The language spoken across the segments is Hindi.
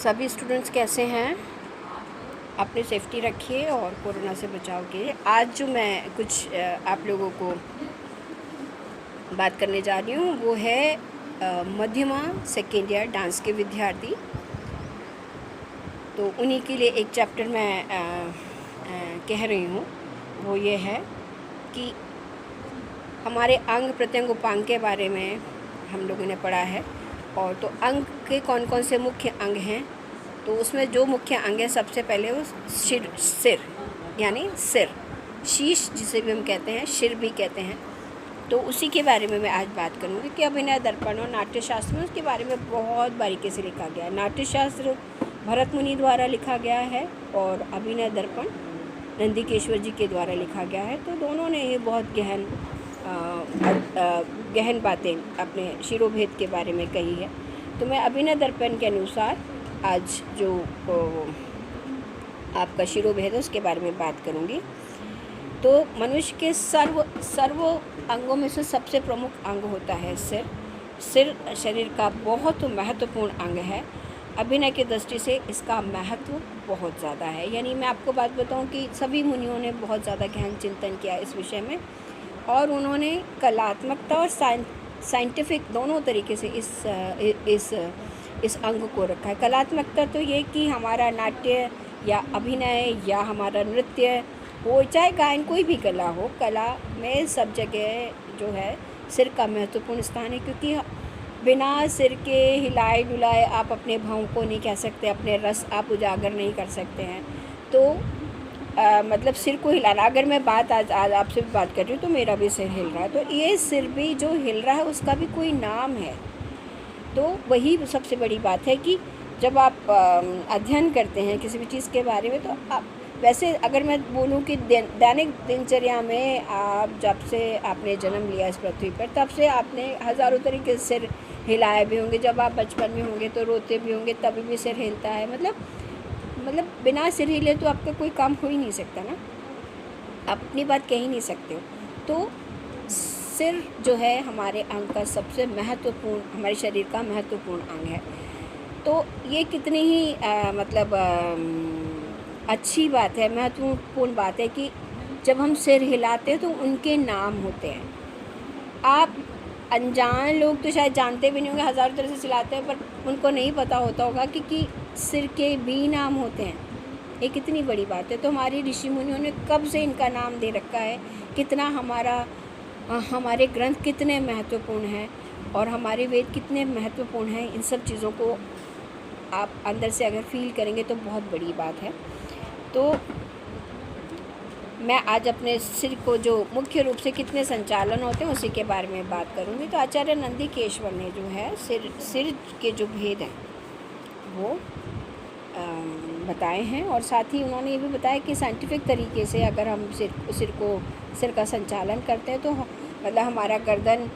सभी स्टूडेंट्स कैसे हैं? अपनी सेफ्टी रखिए और कोरोना से बचाव कीजिए। आज जो मैं कुछ आप लोगों को बात करने जा रही हूँ वो है मध्यमा सेकेंड ईयर डांस के विद्यार्थी। तो उन्हीं के लिए एक चैप्टर मैं कह रही हूँ। वो ये है कि हमारे अंग प्रत्यंग उपांग के बारे में हम लोगों ने पढ़ा है। और तो अंग के कौन कौन से मुख्य अंग हैं, तो उसमें जो मुख्य अंग है सबसे पहले वो सिर यानी सिर, शीश जिसे भी हम कहते हैं, सिर भी कहते हैं। तो उसी के बारे में मैं आज बात करूँगी कि अभिनय दर्पण और नाट्यशास्त्र में उसके बारे में बहुत बारीकी से लिखा गया है। नाट्यशास्त्र भरत मुनि द्वारा लिखा गया है और अभिनय दर्पण नंदिकेश्वर जी के द्वारा लिखा गया है। तो दोनों ने ये बहुत गहन बातें अपने शिरोभेद के बारे में कही है। तो मैं अभिनय दर्पण के अनुसार आज जो आपका शिरोभेद है उसके बारे में बात करूँगी। तो मनुष्य के सर्व अंगों में से सबसे प्रमुख अंग होता है सिर। सिर शरीर का बहुत महत्वपूर्ण अंग है। अभिनय की दृष्टि से इसका महत्व बहुत ज़्यादा है। यानी मैं आपको बात बताऊं कि सभी मुनियों ने बहुत ज़्यादा गहन चिंतन किया इस विषय में और उन्होंने कलात्मकता और साइंटिफिक दोनों तरीके से इस अंग को रखा है। कलात्मकता तो ये कि हमारा नाट्य या अभिनय या हमारा नृत्य हो, चाहे गायन, कोई भी कला हो, कला में सब जगह जो है सिर का महत्वपूर्ण स्थान है। क्योंकि बिना सिर के हिलाए डुलाए आप अपने भावों को नहीं कह सकते, अपने रस आप उजागर नहीं कर सकते हैं। तो मतलब सिर को हिलाना, अगर मैं बात आज आपसे भी बात कर रही हूँ तो मेरा भी सिर हिल रहा है, तो ये सिर भी जो हिल रहा है उसका भी कोई नाम है। तो वही सबसे बड़ी बात है कि जब आप अध्ययन करते हैं किसी भी चीज़ के बारे में, तो आप वैसे अगर मैं बोलूं कि दैनिक दिनचर्या में आप जब से आपने जन्म लिया इस पृथ्वी पर तब से आपने हज़ारों तरीके से सिर हिलाए भी होंगे। जब आप बचपन में होंगे तो रोते भी होंगे, तभी भी सिर हिलता है। मतलब बिना सिर हिले तो आपका कोई काम हो ही नहीं सकता ना, आप अपनी बात कह ही नहीं सकते हो। तो सिर जो है हमारे अंग का सबसे महत्वपूर्ण, हमारे शरीर का महत्वपूर्ण अंग है। तो ये कितनी ही अच्छी बात है, महत्वपूर्ण बात है कि जब हम सिर हिलाते हैं तो उनके नाम होते हैं। आप अनजान लोग तो शायद जानते भी नहीं होंगे, हज़ारों तरह से हिलाते हैं, पर उनको नहीं पता होता होगा कि सिर के भी नाम होते हैं। ये कितनी बड़ी बात है। तो हमारी ऋषि मुनियों ने कब से इनका नाम दे रखा है, कितना हमारे ग्रंथ कितने महत्वपूर्ण हैं और हमारे वेद कितने महत्वपूर्ण हैं। इन सब चीज़ों को आप अंदर से अगर फील करेंगे तो बहुत बड़ी बात है। तो मैं आज अपने सिर को जो मुख्य रूप से कितने संचालन होते हैं उसी के बारे में बात करूँगी। तो आचार्य नंदिकेश्वर ने जो है सिर के जो भेद हैं वो बताए हैं और साथ ही उन्होंने ये भी बताया कि साइंटिफिक तरीके से अगर हम सिर का संचालन करते हैं तो मतलब हमारा गर्दन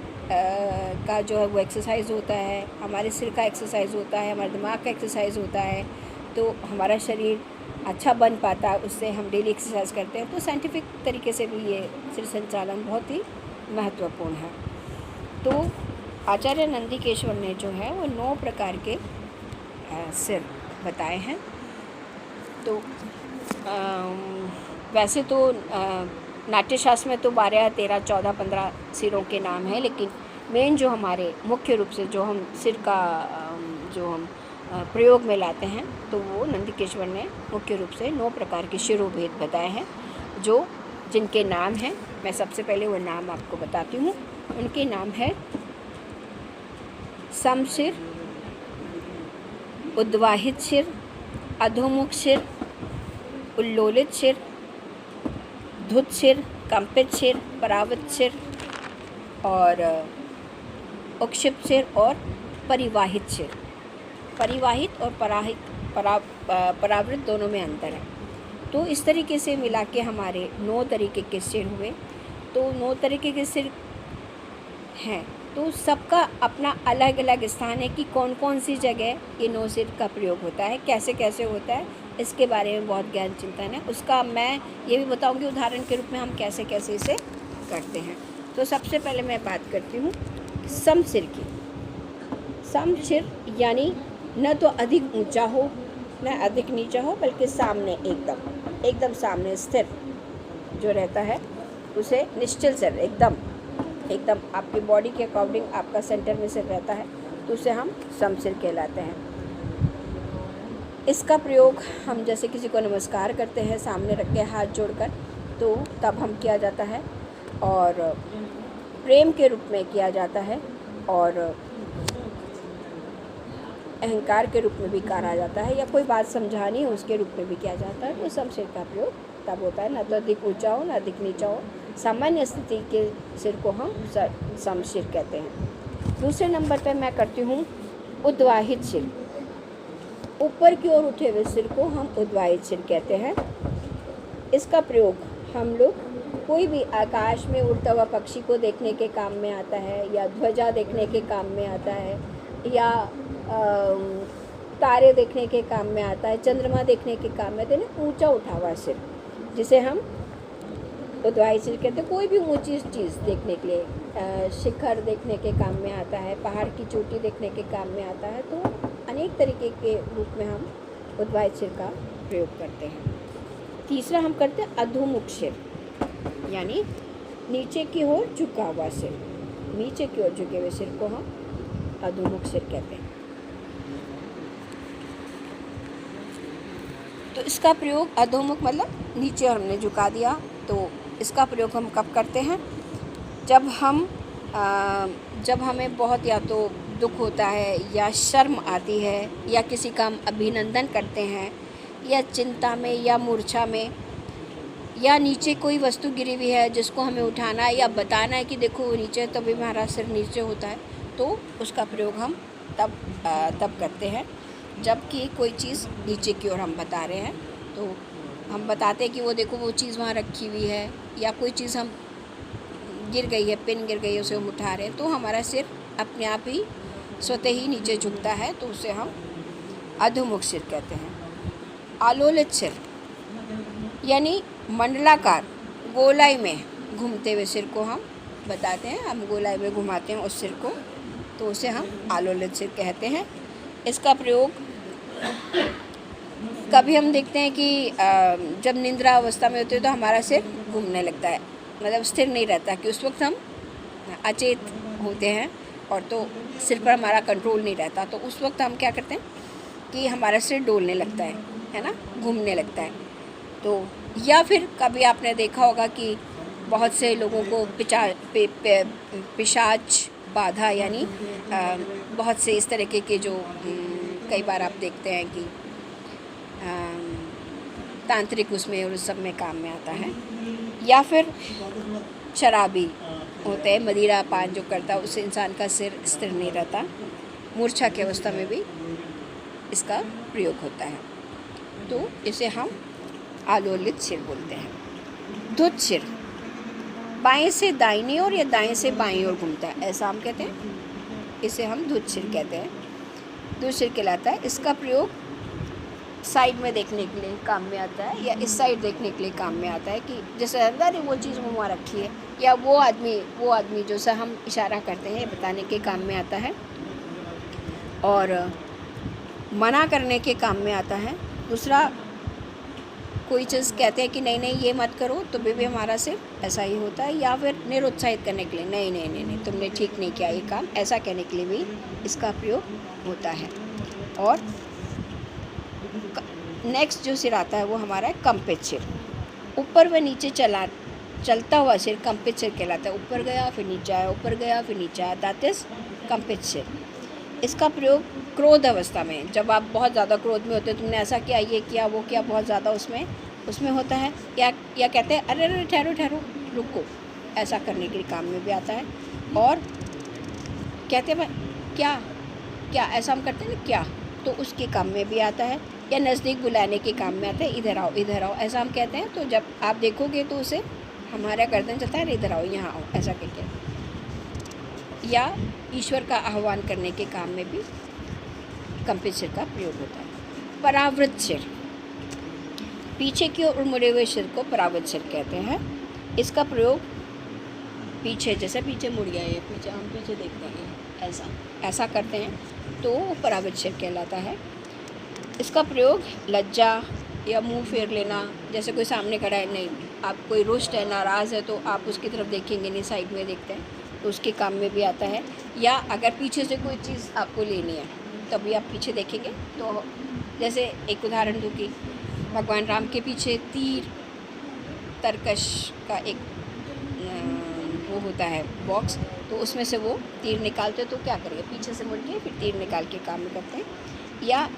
का जो है वो एक्सरसाइज होता है, हमारे सिर का एक्सरसाइज होता है, हमारे दिमाग का एक्सरसाइज होता है, तो हमारा शरीर अच्छा बन पाता है। उससे हम डेली एक्सरसाइज करते हैं। तो साइंटिफिक तरीके से भी ये सिर संचालन बहुत ही महत्वपूर्ण है। तो आचार्य नंदिकेश्वर ने जो है वो 9 प्रकार के सिर बताए हैं। तो वैसे तो नाट्यशास्त्र में तो 12, 13, 14, 15 सिरों के नाम हैं, लेकिन मेन जो हमारे मुख्य रूप से जो हम सिर का जो हम प्रयोग में लाते हैं तो वो नंदिकेश्वर ने मुख्य रूप से 9 प्रकार के शिरोभेद बताए हैं जिनके नाम हैं। मैं सबसे पहले वो नाम आपको बताती हूँ। उनके नाम है समशिर, उद्वाहित शिर, अधोमुख शिर, उल्लोलित शिर, धुत शिर, कंपित शिर, परावृत शिर और उक्षिप्त शिर और परिवाहित शिर। परिवाहित और परावृत दोनों में अंतर है। तो इस तरीके से मिला के हमारे 9 तरीके के सिर हुए। तो 9 तरीके के सिर हैं, तो सबका अपना अलग अलग स्थान है कि कौन कौन सी जगह ये 9 सिर का प्रयोग होता है, कैसे कैसे होता है, इसके बारे में बहुत गहन चिंतन है। उसका मैं ये भी बताऊंगी उदाहरण के रूप में हम कैसे कैसे इसे करते हैं। तो सबसे पहले मैं बात करती हूँ समसिर की। समसिर यानी न तो अधिक ऊंचा हो न अधिक नीचा हो, बल्कि सामने एकदम एकदम सामने स्थिर जो रहता है उसे निश्चल सिर, एकदम एकदम आपकी बॉडी के अकॉर्डिंग आपका सेंटर में सिर रहता है, तो उसे हम समसिर कहलाते हैं। इसका प्रयोग हम जैसे किसी को नमस्कार करते हैं सामने रख के हाथ जोड़कर, तो तब हम किया जाता है, और प्रेम के रूप में किया जाता है, और अहंकार के रूप में भी करा जाता है, या कोई बात समझानी है उसके रूप में भी किया जाता है। तो समसिर का प्रयोग तब होता है, न तो अधिक ऊंचा हो न अधिक नीचा हो, सामान्य स्थिति के सिर को हम समसिर कहते हैं। दूसरे नंबर पर मैं करती हूँ उद्वाहित सिर। ऊपर की ओर उठे हुए सिर को हम उद्वाहित सिर कहते हैं। इसका प्रयोग हम लोग कोई भी आकाश में उड़ता हुआ पक्षी को देखने के काम में आता है, या ध्वजा देखने के काम में आता है, या तारे देखने के काम में आता है, चंद्रमा देखने के काम में आता है ना, ऊंचा उठा हुआ सिर, जिसे हम उद्वाहित सिर कहते हैं। कोई भी ऊंची चीज़ देखने के लिए, शिखर देखने के काम में आता है, पहाड़ की चोटी देखने के काम में आता है, तो अनेक तरीके के रूप में हम उद्वाहित सिर का प्रयोग करते हैं। तीसरा हम करते हैं अधोमुख सिर, यानी नीचे की ओर झुका हुआ सिर। नीचे की ओर झुके हुए सिर को हम अधोमुख सिर कहते हैं। तो इसका प्रयोग अधोमुख मतलब नीचे हमने झुका दिया, तो इसका प्रयोग हम कब करते हैं? जब हमें बहुत या तो दुख होता है, या शर्म आती है, या किसी का हम अभिनंदन करते हैं, या चिंता में या मूर्छा में, या नीचे कोई वस्तु गिरी हुई है जिसको हमें उठाना है या बताना है कि देखो वो नीचे है, तभी हमारा सिर नीचे होता है, तो उसका प्रयोग हम तब करते हैं जबकि कोई चीज़ नीचे की ओर हम बता रहे हैं। तो हम बताते हैं कि वो देखो वो चीज़ वहाँ रखी हुई है, या कोई चीज़ हम गिर गई है, पिन गिर गई है, उसे हम उठा रहे हैं, तो हमारा सिर अपने आप ही स्वतः ही नीचे झुकता है, तो उसे हम अधोमुख सिर कहते हैं। आलोलित सिर यानी मंडलाकार गोलाई में घूमते हुए सिर को हम बताते हैं, हम गोलाई में घुमाते हैं उस सिर को, तो उसे हम आलोलित सिर कहते हैं। इसका प्रयोग कभी हम देखते हैं कि जब निद्रा अवस्था में होते हैं तो हमारा सिर घूमने लगता है, मतलब स्थिर नहीं रहता, कि उस वक्त हम अचेत होते हैं और तो सिर पर हमारा कंट्रोल नहीं रहता, तो उस वक्त हम क्या करते हैं कि हमारा सिर डोलने लगता है ना, घूमने लगता है। तो या फिर कभी आपने देखा होगा कि बहुत से लोगों को पिशाच बाधा, यानी बहुत से इस तरीके के जो कई बार आप देखते हैं कि तांत्रिक उसमें और उस सब में काम में आता है, या फिर शराबी होते हैं, मदिरा पान जो करता है उस इंसान का सिर स्थिर नहीं रहता, मूर्छा की अवस्था में भी इसका प्रयोग होता है, तो इसे हम आलोलित सिर बोलते हैं। धुत सिर बाएं से दाहिनी ओर या दाएं से बाईं ओर घूमता है, ऐसा हम कहते हैं, इसे हम धुत सिर कहते हैं, धुत सिर कहलाता है। इसका प्रयोग साइड में देखने के लिए काम में आता है, या इस साइड देखने के लिए काम में आता है कि जैसे अंदर वो चीज़ वहाँ रखी है, या वो आदमी जो सा हम इशारा करते हैं बताने के काम में आता है, और मना करने के काम में आता है। दूसरा कोई चीज़ कहते हैं कि नहीं ये मत करो, तो भी हमारा सिर्फ ऐसा ही होता है, या फिर निरुत्साहित करने के लिए नहीं तुमने ठीक नहीं किया ये काम, ऐसा कहने के लिए भी इसका प्रयोग होता है। और नेक्स्ट जो सिर आता है वो हमारा है कंपित सिर। ऊपर व नीचे चलता हुआ सिर कंपित सिर कहलाता है। ऊपर गया फिर नीचे आया, ऊपर गया फिर नीचे आया, दैट इज कंपित सिर। इसका प्रयोग क्रोध अवस्था में, जब आप बहुत ज़्यादा क्रोध में होते हो, तुमने ऐसा किया, ये किया, वो किया, बहुत ज़्यादा उसमें होता है, या कहते हैं अरे ठहरो रुको, ऐसा करने के काम में भी आता है। और कहते हैं क्या ऐसा हम करते हैं ना, क्या, तो उसके काम में भी आता है, या नज़दीक बुलाने के काम में आता है, इधर आओ ऐसा हम कहते हैं। तो जब आप देखोगे तो उसे हमारा गर्दन चलता है, इधर आओ, यहाँ आओ, ऐसा कहते हैं। या ईश्वर का आह्वान करने के काम में भी कंपित सिर का प्रयोग होता है। परावृत सिर, पीछे की ओर मुड़े हुए सिर को परावृत सिर कहते हैं। इसका प्रयोग पीछे, जैसे पीछे मुड़ गया है, हम पीछे देखते हैं, ऐसा करते हैं, तो वो परावृत्त सिर कहलाता है। इसका प्रयोग लज्जा या मुंह फेर लेना, जैसे कोई सामने खड़ा है, नहीं आप कोई रुष्ट है, नाराज़ है, तो आप उसकी तरफ देखेंगे नहीं, साइड में देखते हैं, तो उसके काम में भी आता है। या अगर पीछे से कोई चीज़ आपको लेनी है तभी आप पीछे देखेंगे। तो जैसे एक उदाहरण दूँ कि भगवान राम के पीछे तीर तरकश का एक वो होता है बॉक्स, तो उसमें से वो तीर निकालते हैं, तो क्या करेंगे, पीछे से मुड़ के फिर तीर निकाल के काम में करते हैं, या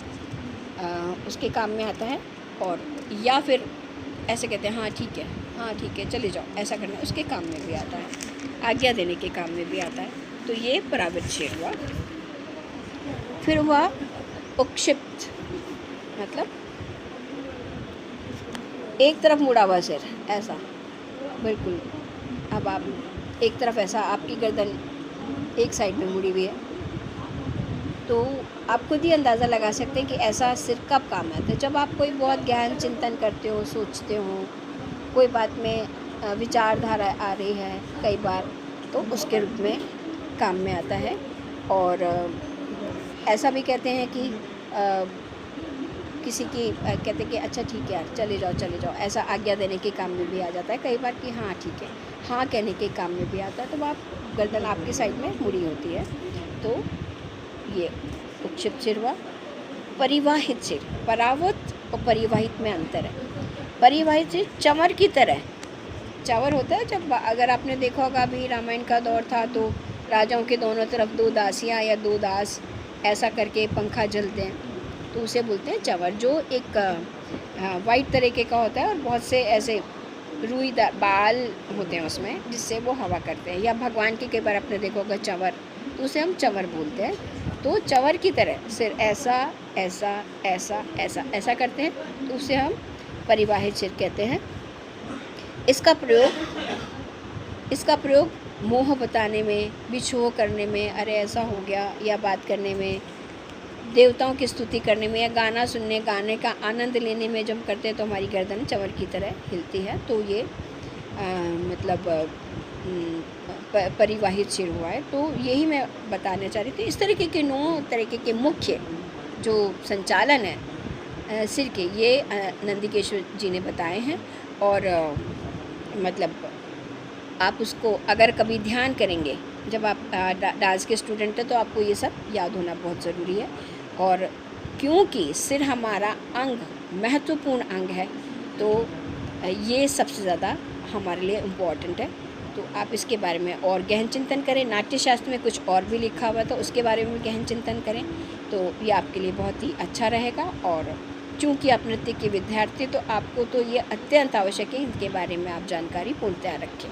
उसके काम में आता है। और या फिर ऐसे कहते हैं हाँ ठीक है, हाँ ठीक है, चले जाओ, ऐसा करना उसके काम में भी आता है, आज्ञा देने के काम में भी आता है। तो ये परावृत्त सिर हुआ। फिर हुआ उक्षिप्त, मतलब एक तरफ मुड़ा हुआ सिर, ऐसा बिल्कुल। अब आप एक तरफ ऐसा, आपकी गर्दन एक साइड में मुड़ी हुई है, तो आप खुद ही अंदाज़ा लगा सकते हैं कि ऐसा सिर कब काम आता है। जब आप कोई बहुत गहन चिंतन करते हो, सोचते हो, कोई बात में विचारधारा आ रही है कई बार, तो उसके रूप में काम में आता है। और ऐसा भी कहते हैं कि किसी की कहते हैं कि अच्छा ठीक है यार, चले जाओ, ऐसा आज्ञा देने के काम में भी आ जाता है कई बार कि हाँ ठीक है, हाँ कहने के काम में भी आता है। तो आप गर्दन आपकी साइड में मुड़ी होती है, तो ये उक्षिप्त सिर हुआ। परिवाहित सिर, परावृत्त और परिवाहित में अंतर है। परिवाहित सिर चंवर की तरह, चंवर होता है जब, अगर आपने देखा होगा अभी रामायण का दौर था तो राजाओं के दोनों तरफ दो दासियाँ या दो दास ऐसा करके पंखा झलते हैं, तो उसे बोलते हैं चंवर, जो एक वाइट तरीके का होता है और बहुत से ऐसे रुईदार बाल होते हैं उसमें, जिससे वो हवा करते हैं। या भगवान के कई बार आपने देखा होगा चंवर, तो उसे हम चंवर बोलते हैं। तो चंवर की तरह सिर ऐसा ऐसा ऐसा ऐसा ऐसा करते हैं, तो उसे हम परिवाहित सिर कहते हैं। इसका प्रयोग मोह बताने में, बिछोह करने में, अरे ऐसा हो गया, या बात करने में, देवताओं की स्तुति करने में, या गाना सुनने, गाने का आनंद लेने में जब करते हैं तो हमारी गर्दन चंवर की तरह हिलती है। तो ये मतलब परिवाहित सिर हुआ है। तो यही मैं बताना चाह रही थी। इस तरीके के 9 तरीके के मुख्य जो संचालन है सिर के, ये नंदिकेश्वर जी ने बताए हैं। और मतलब आप उसको अगर कभी ध्यान करेंगे, जब आप डांस के स्टूडेंट हैं, तो आपको ये सब याद होना बहुत ज़रूरी है। और क्योंकि सिर हमारा अंग, महत्वपूर्ण अंग है, तो ये सबसे ज़्यादा हमारे लिए इम्पॉर्टेंट है। तो आप इसके बारे में और गहन चिंतन करें। नाट्यशास्त्र में कुछ और भी लिखा हुआ है, तो उसके बारे में गहन चिंतन करें, तो ये आपके लिए बहुत ही अच्छा रहेगा। और चूँकि आप नृत्य के विद्यार्थी, तो आपको तो ये अत्यंत आवश्यक है, इनके बारे में आप जानकारी पूर्णतः रखें।